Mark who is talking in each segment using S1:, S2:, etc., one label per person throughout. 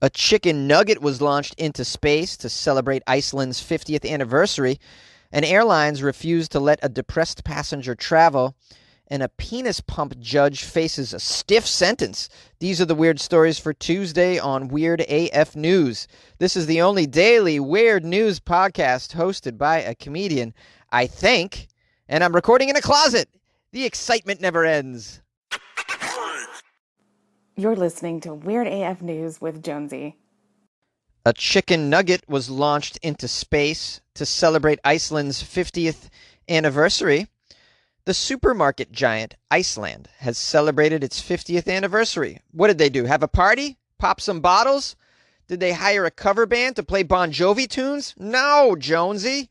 S1: A chicken nugget was launched into space to celebrate Iceland's 50th anniversary. And airlines refused to let a depressed passenger travel. And a penis pump judge faces a stiff sentence. These are the weird stories for Tuesday on Weird AF News. This is the only daily weird news podcast hosted by a comedian, I think. And I'm recording in a closet. The excitement never ends.
S2: You're listening to Weird AF News with Jonesy.
S1: A chicken nugget was launched into space to celebrate Iceland's 50th anniversary. The supermarket giant, Iceland, has celebrated its 50th anniversary. What did they do? Have a party? Pop some bottles? Did they hire a cover band to play Bon Jovi tunes? No, Jonesy.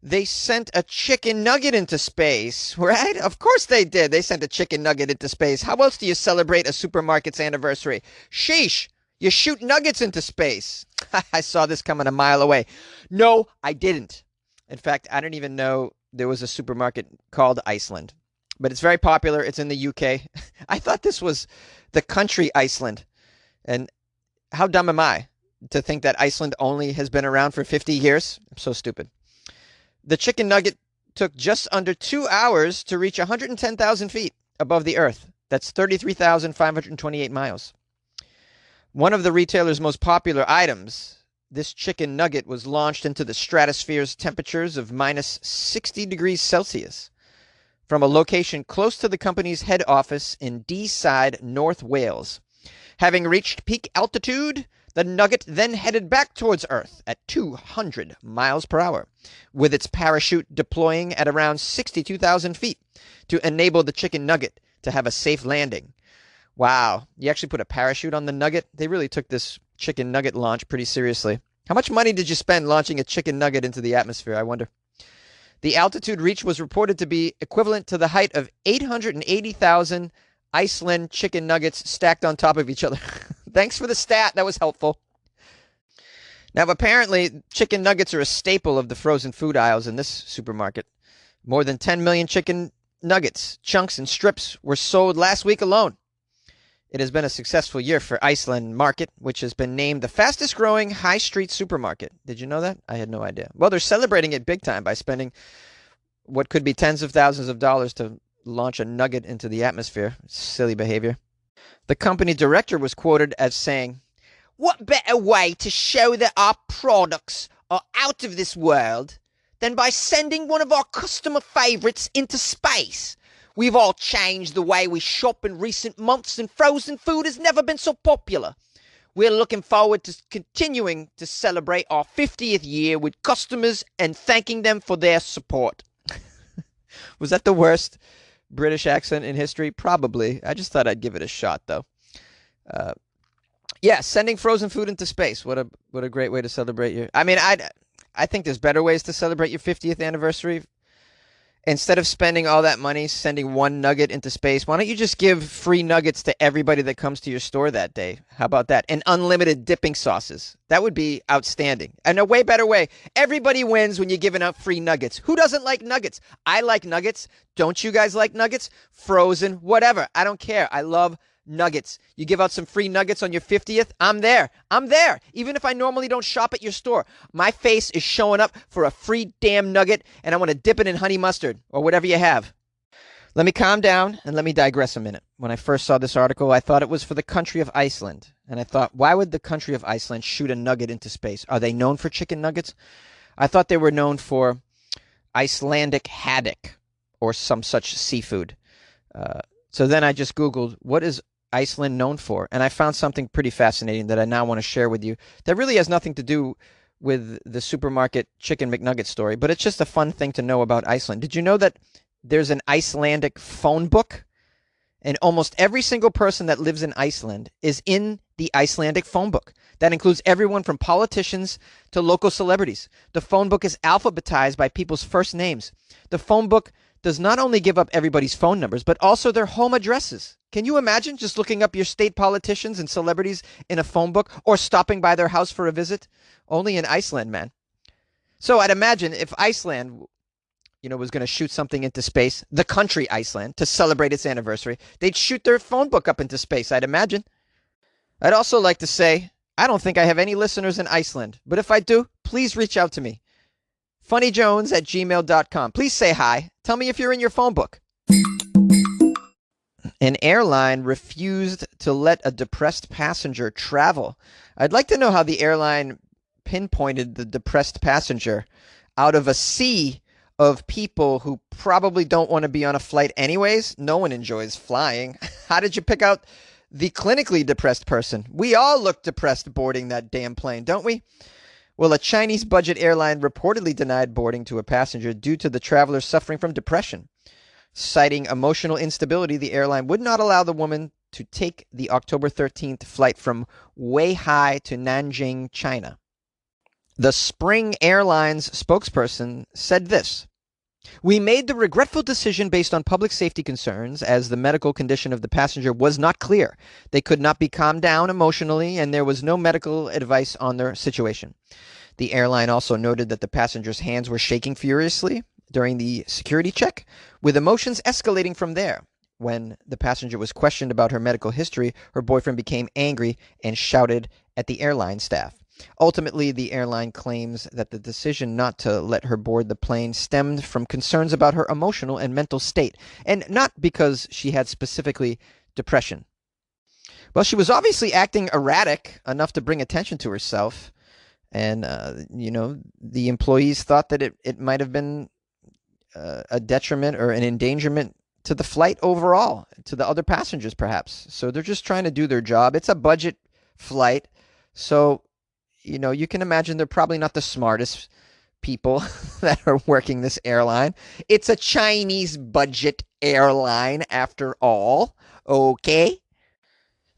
S1: They sent a chicken nugget into space, right? Of course they did. They sent a chicken nugget into space. How else do you celebrate a supermarket's anniversary? Sheesh, you shoot nuggets into space. I saw this coming a mile away. No, I didn't. In fact, I didn't even know there was a supermarket called Iceland. But it's very popular. It's in the UK. I thought this was the country Iceland. And how dumb am I to think that Iceland only has been around for 50 years? I'm so stupid. The chicken nugget took just under 2 hours to reach 110,000 feet above the earth. That's 33,528 miles. One of the retailer's most popular items, this chicken nugget was launched into the stratosphere's temperatures of minus 60 degrees Celsius from a location close to the company's head office in Deeside, North Wales. Having reached peak altitude, the nugget then headed back towards Earth at 200 miles per hour, with its parachute deploying at around 62,000 feet to enable the chicken nugget to have a safe landing. Wow, you actually put a parachute on the nugget? They really took this chicken nugget launch pretty seriously. How much money did you spend launching a chicken nugget into the atmosphere, I wonder? The altitude reach was reported to be equivalent to the height of 880,000 Iceland chicken nuggets stacked on top of each other. Thanks for the stat. That was helpful. Now, apparently, chicken nuggets are a staple of the frozen food aisles in this supermarket. More than 10 million chicken nuggets, chunks, and strips were sold last week alone. It has been a successful year for Iceland Market, which has been named the fastest growing high street supermarket. Did you know that? I had no idea. Well, they're celebrating it big time by spending what could be tens of thousands of dollars to launch a nugget into the atmosphere. Silly behavior. The company director was quoted as saying, "What better way to show that our products are out of this world than by sending one of our customer favorites into space? We've all changed the way we shop in recent months, and frozen food has never been so popular. We're looking forward to continuing to celebrate our 50th year with customers and thanking them for their support." Was that the worst British accent in history? Probably. I just thought I'd give it a shot, though. Yeah, sending frozen food into space. What a great way to celebrate your... I think there's better ways to celebrate your 50th anniversary. Instead of spending all that money sending one nugget into space, why don't you just give free nuggets to everybody that comes to your store that day? How about that? And unlimited dipping sauces. That would be outstanding. And a way better way. Everybody wins when you're giving out free nuggets. Who doesn't like nuggets? I like nuggets. Don't you guys like nuggets? Frozen, whatever. I don't care. I love nuggets. You give out some free nuggets on your 50th, I'm there. I'm there. Even if I normally don't shop at your store. My face is showing up for a free damn nugget, and I want to dip it in honey mustard or whatever you have. Let me calm down and let me digress a minute. When I first saw this article, I thought it was for the country of Iceland. And I thought, why would the country of Iceland shoot a nugget into space? Are they known for chicken nuggets? I thought they were known for Icelandic haddock or some such seafood. So then I just Googled, what is Iceland known for? And I found something pretty fascinating that I now want to share with you that really has nothing to do with the supermarket chicken McNugget story, but it's just a fun thing to know about Iceland. Did you know that there's an Icelandic phone book? And almost every single person that lives in Iceland is in the Icelandic phone book. That includes everyone from politicians to local celebrities. The phone book is alphabetized by people's first names. The phone book does not only give up everybody's phone numbers, but also their home addresses. Can you imagine just looking up your state politicians and celebrities in a phone book or stopping by their house for a visit? Only in Iceland, man. So I'd imagine if Iceland, was going to shoot something into space, the country Iceland, to celebrate its anniversary, they'd shoot their phone book up into space, I'd imagine. I'd also like to say I don't think I have any listeners in Iceland, but if I do, please reach out to me. funnyjones@gmail.com. Please say hi. Tell me if you're in your phone book. An airline refused to let a depressed passenger travel. I'd like to know how the airline pinpointed the depressed passenger out of a sea of people who probably don't want to be on a flight anyways. No one enjoys flying. How did you pick out the clinically depressed person? We all look depressed boarding that damn plane, don't we? Well, a Chinese budget airline reportedly denied boarding to a passenger due to the traveler suffering from depression. Citing emotional instability, the airline would not allow the woman to take the October 13th flight from Weihai to Nanjing, China. The Spring Airlines spokesperson said this: "We made the regretful decision based on public safety concerns, as the medical condition of the passenger was not clear. They could not be calmed down emotionally, and there was no medical advice on their situation." The airline also noted that the passenger's hands were shaking furiously during the security check, with emotions escalating from there. When the passenger was questioned about her medical history, her boyfriend became angry and shouted at the airline staff. Ultimately, the airline claims that the decision not to let her board the plane stemmed from concerns about her emotional and mental state, and not because she had specifically depression. Well, she was obviously acting erratic enough to bring attention to herself, and, the employees thought that it might have been a detriment or an endangerment to the flight overall, to the other passengers perhaps. So they're just trying to do their job. It's a budget flight, so you can imagine they're probably not the smartest people that are working this airline. It's a Chinese budget airline after all, okay?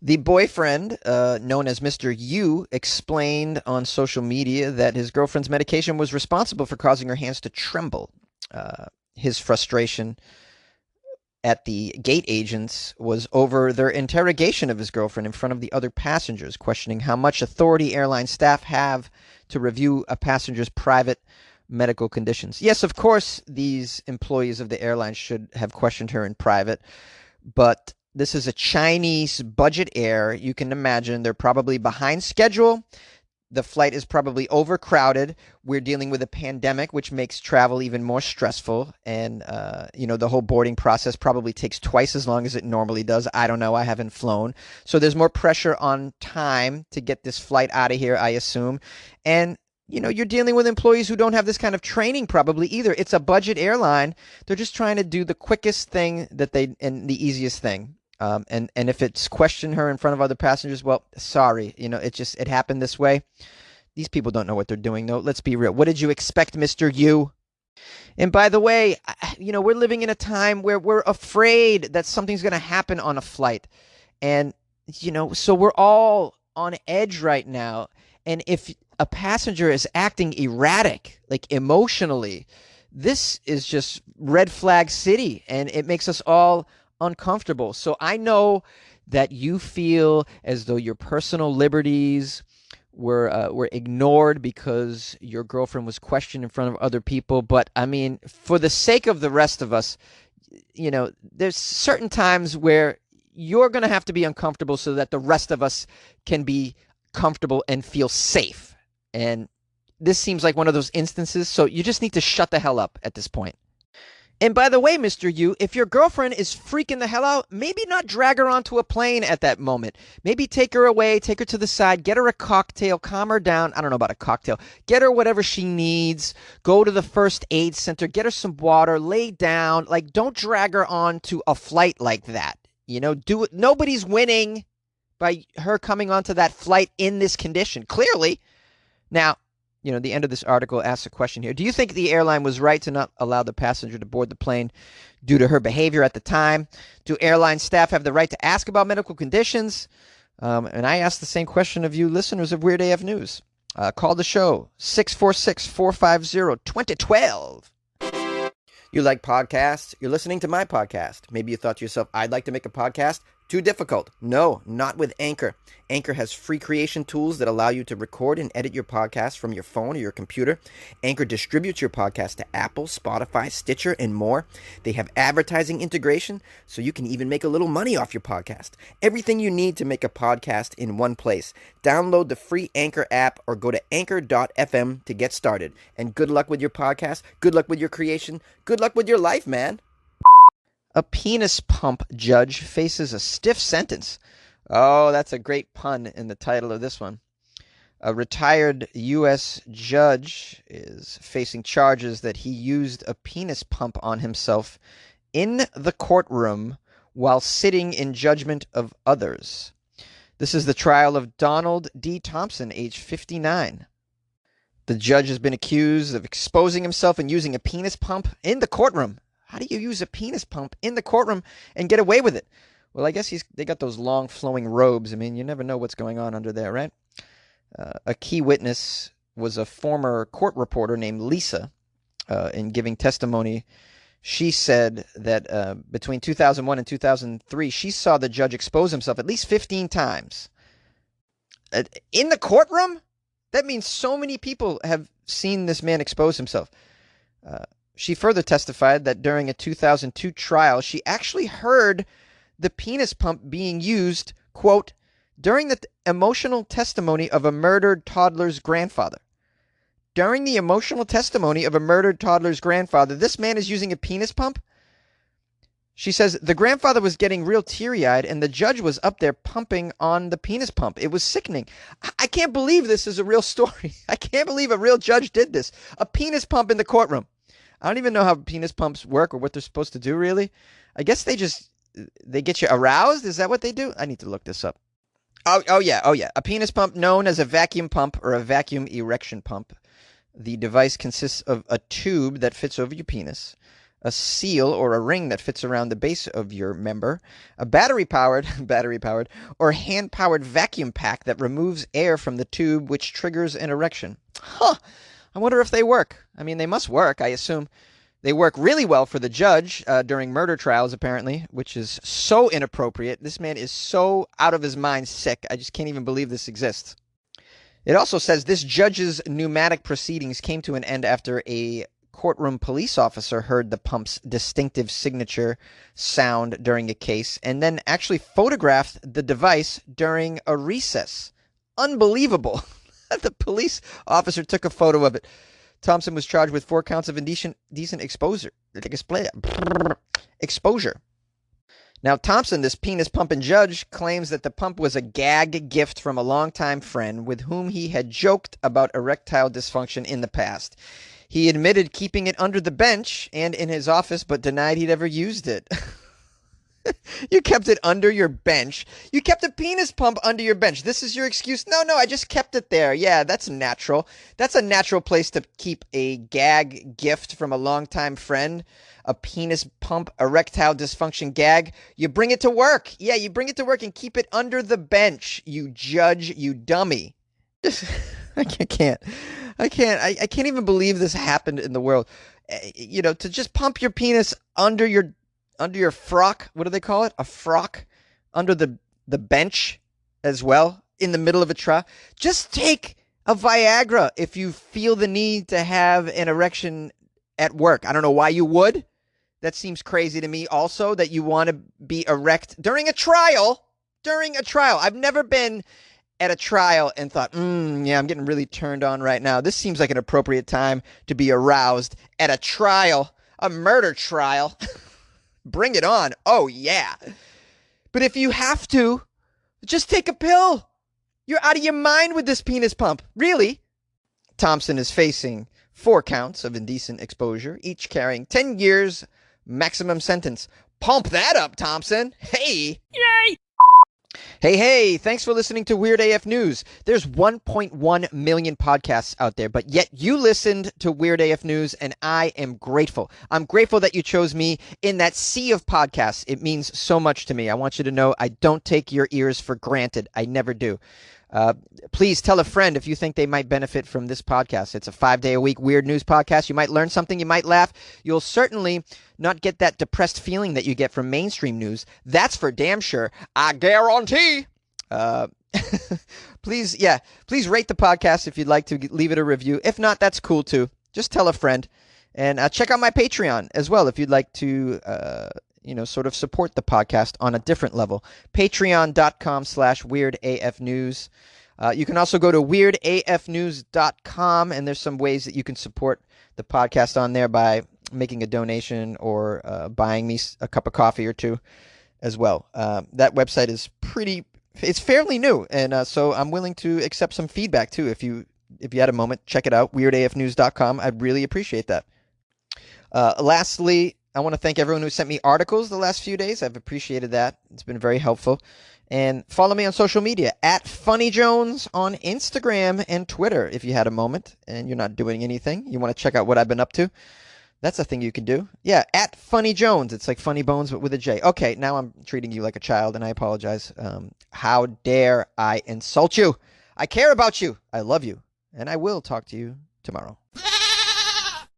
S1: The boyfriend, known as Mr. Yu, explained on social media that his girlfriend's medication was responsible for causing her hands to tremble. His frustration at the gate agents was over their interrogation of his girlfriend in front of the other passengers, questioning how much authority airline staff have to review a passenger's private medical conditions. Yes, of course, these employees of the airline should have questioned her in private, but this is a Chinese budget air. You can imagine they're probably behind schedule. The flight is probably overcrowded. We're dealing with a pandemic, which makes travel even more stressful. And, the whole boarding process probably takes twice as long as it normally does. I don't know. I haven't flown. So there's more pressure on time to get this flight out of here, I assume. And, you're dealing with employees who don't have this kind of training probably either. It's a budget airline. They're just trying to do the quickest thing and the easiest thing. And if it's question her in front of other passengers, well, sorry, it happened this way. These people don't know what they're doing, though. Let's be real. What did you expect, Mr. Yu? And by the way, we're living in a time where we're afraid that something's going to happen on a flight. And, so we're all on edge right now. And if a passenger is acting erratic, like emotionally, this is just red flag city. And it makes us all uncomfortable. So I know that you feel as though your personal liberties were ignored because your girlfriend was questioned in front of other people. But I mean, for the sake of the rest of us, there's certain times where you're going to have to be uncomfortable so that the rest of us can be comfortable and feel safe. And this seems like one of those instances. So you just need to shut the hell up at this point. And by the way, Mr. Yu, if your girlfriend is freaking the hell out, maybe not drag her onto a plane at that moment. Maybe take her away, take her to the side, get her a cocktail, calm her down. I don't know about a cocktail. Get her whatever she needs. Go to the first aid center, get her some water, lay down. Like, don't drag her onto a flight like that. Do it. Nobody's winning by her coming onto that flight in this condition, clearly. Now, the end of this article asks a question here. Do you think the airline was right to not allow the passenger to board the plane due to her behavior at the time? Do airline staff have the right to ask about medical conditions? And I ask the same question of you listeners of Weird AF News. Call the show, 646-450-2012. You like podcasts? You're listening to my podcast. Maybe you thought to yourself, I'd like to make a podcast. Too difficult? No, not with Anchor. Anchor has free creation tools that allow you to record and edit your podcast from your phone or your computer. Anchor distributes your podcast to Apple, Spotify, Stitcher, and more. They have advertising integration, so you can even make a little money off your podcast. Everything you need to make a podcast in one place. Download the free Anchor app or go to anchor.fm to get started. And good luck with your podcast, good luck with your creation, good luck with your life, man. A penis pump judge faces a stiff sentence. Oh, that's a great pun in the title of this one. A retired U.S. judge is facing charges that he used a penis pump on himself in the courtroom while sitting in judgment of others. This is the trial of Donald D. Thompson, age 59. The judge has been accused of exposing himself and using a penis pump in the courtroom. How do you use a penis pump in the courtroom and get away with it? Well, I guess they got those long flowing robes. I mean, you never know what's going on under there, right? A key witness was a former court reporter named Lisa. In giving testimony, she said that between 2001 and 2003, she saw the judge expose himself at least 15 times. In the courtroom? That means so many people have seen this man expose himself. She further testified that during a 2002 trial, she actually heard the penis pump being used, quote, during the emotional testimony of a murdered toddler's grandfather. During the emotional testimony of a murdered toddler's grandfather, this man is using a penis pump? She says the grandfather was getting real teary-eyed and the judge was up there pumping on the penis pump. It was sickening. I can't believe this is a real story. I can't believe a real judge did this. A penis pump in the courtroom. I don't even know how penis pumps work or what they're supposed to do, really. I guess they get you aroused? Is that what they do? I need to look this up. Oh yeah. A penis pump known as a vacuum pump or a vacuum erection pump. The device consists of a tube that fits over your penis, a seal or a ring that fits around the base of your member, a battery-powered or hand-powered vacuum pack that removes air from the tube, which triggers an erection. Huh. I wonder if they work. I mean, they must work. I assume they work really well for the judge during murder trials, apparently, which is so inappropriate. This man is so out of his mind sick. I just can't even believe this exists. It also says this judge's pneumatic proceedings came to an end after a courtroom police officer heard the pump's distinctive signature sound during a case and then actually photographed the device during a recess. Unbelievable. The police officer took a photo of it. Thompson was charged with 4 counts of indecent exposure. Now, Thompson, this penis pumping judge, claims that the pump was a gag gift from a longtime friend with whom he had joked about erectile dysfunction in the past. He admitted keeping it under the bench and in his office, but denied he'd ever used it. You kept it under your bench. You kept a penis pump under your bench. This is your excuse? No, I just kept it there. Yeah, that's natural. That's a natural place to keep a gag gift from a longtime friend. A penis pump, erectile dysfunction gag. You bring it to work. Yeah, you bring it to work and keep it under the bench. You judge, you dummy. I can't even believe this happened in the world. To just pump your penis under your frock. What do they call it? A frock under the bench as well in the middle of a trial. Just take a Viagra if you feel the need to have an erection at work. I don't know why you would. That seems crazy to me also that you want to be erect during a trial. I've never been at a trial and thought, yeah, I'm getting really turned on right now. This seems like an appropriate time to be aroused at a trial, a murder trial. Bring it on. Oh, yeah. But if you have to, just take a pill. You're out of your mind with this penis pump. Really? Thompson is facing 4 counts of indecent exposure, each carrying 10 years maximum sentence. Pump that up, Thompson. Hey. Yay. Hey, thanks for listening to Weird AF News. There's 1.1 million podcasts out there, but yet you listened to Weird AF News, and I am grateful. I'm grateful that you chose me in that sea of podcasts. It means so much to me. I want you to know I don't take your ears for granted. I never do. Uh, Please tell a friend if you think they might benefit from this podcast. It's a 5-day-a-week weird news podcast. You might learn something. You might laugh. You'll certainly not get that depressed feeling that you get from mainstream news. That's for damn sure. I guarantee. Uh, please rate the podcast if you'd like to leave it a review. If not, that's cool too. Just tell a friend. And check out my Patreon as well if you'd like to sort of support the podcast on a different level. Patreon.com/weirdafnews. You can also go to weirdafnews.com, and there's some ways that you can support the podcast on there by making a donation or buying me a cup of coffee or two as well. That website is it's fairly new, and so I'm willing to accept some feedback too. If you had a moment, check it out, weirdafnews.com. I'd really appreciate that. Lastly, I want to thank everyone who sent me articles the last few days. I've appreciated that. It's been very helpful. And follow me on social media at FunnyJones on Instagram and Twitter if you had a moment and you're not doing anything. You want to check out what I've been up to. That's a thing you can do. Yeah, at FunnyJones. It's like Funny Bones, but with a J. Okay, now I'm treating you like a child, and I apologize. How dare I insult you? I care about you. I love you. And I will talk to you tomorrow.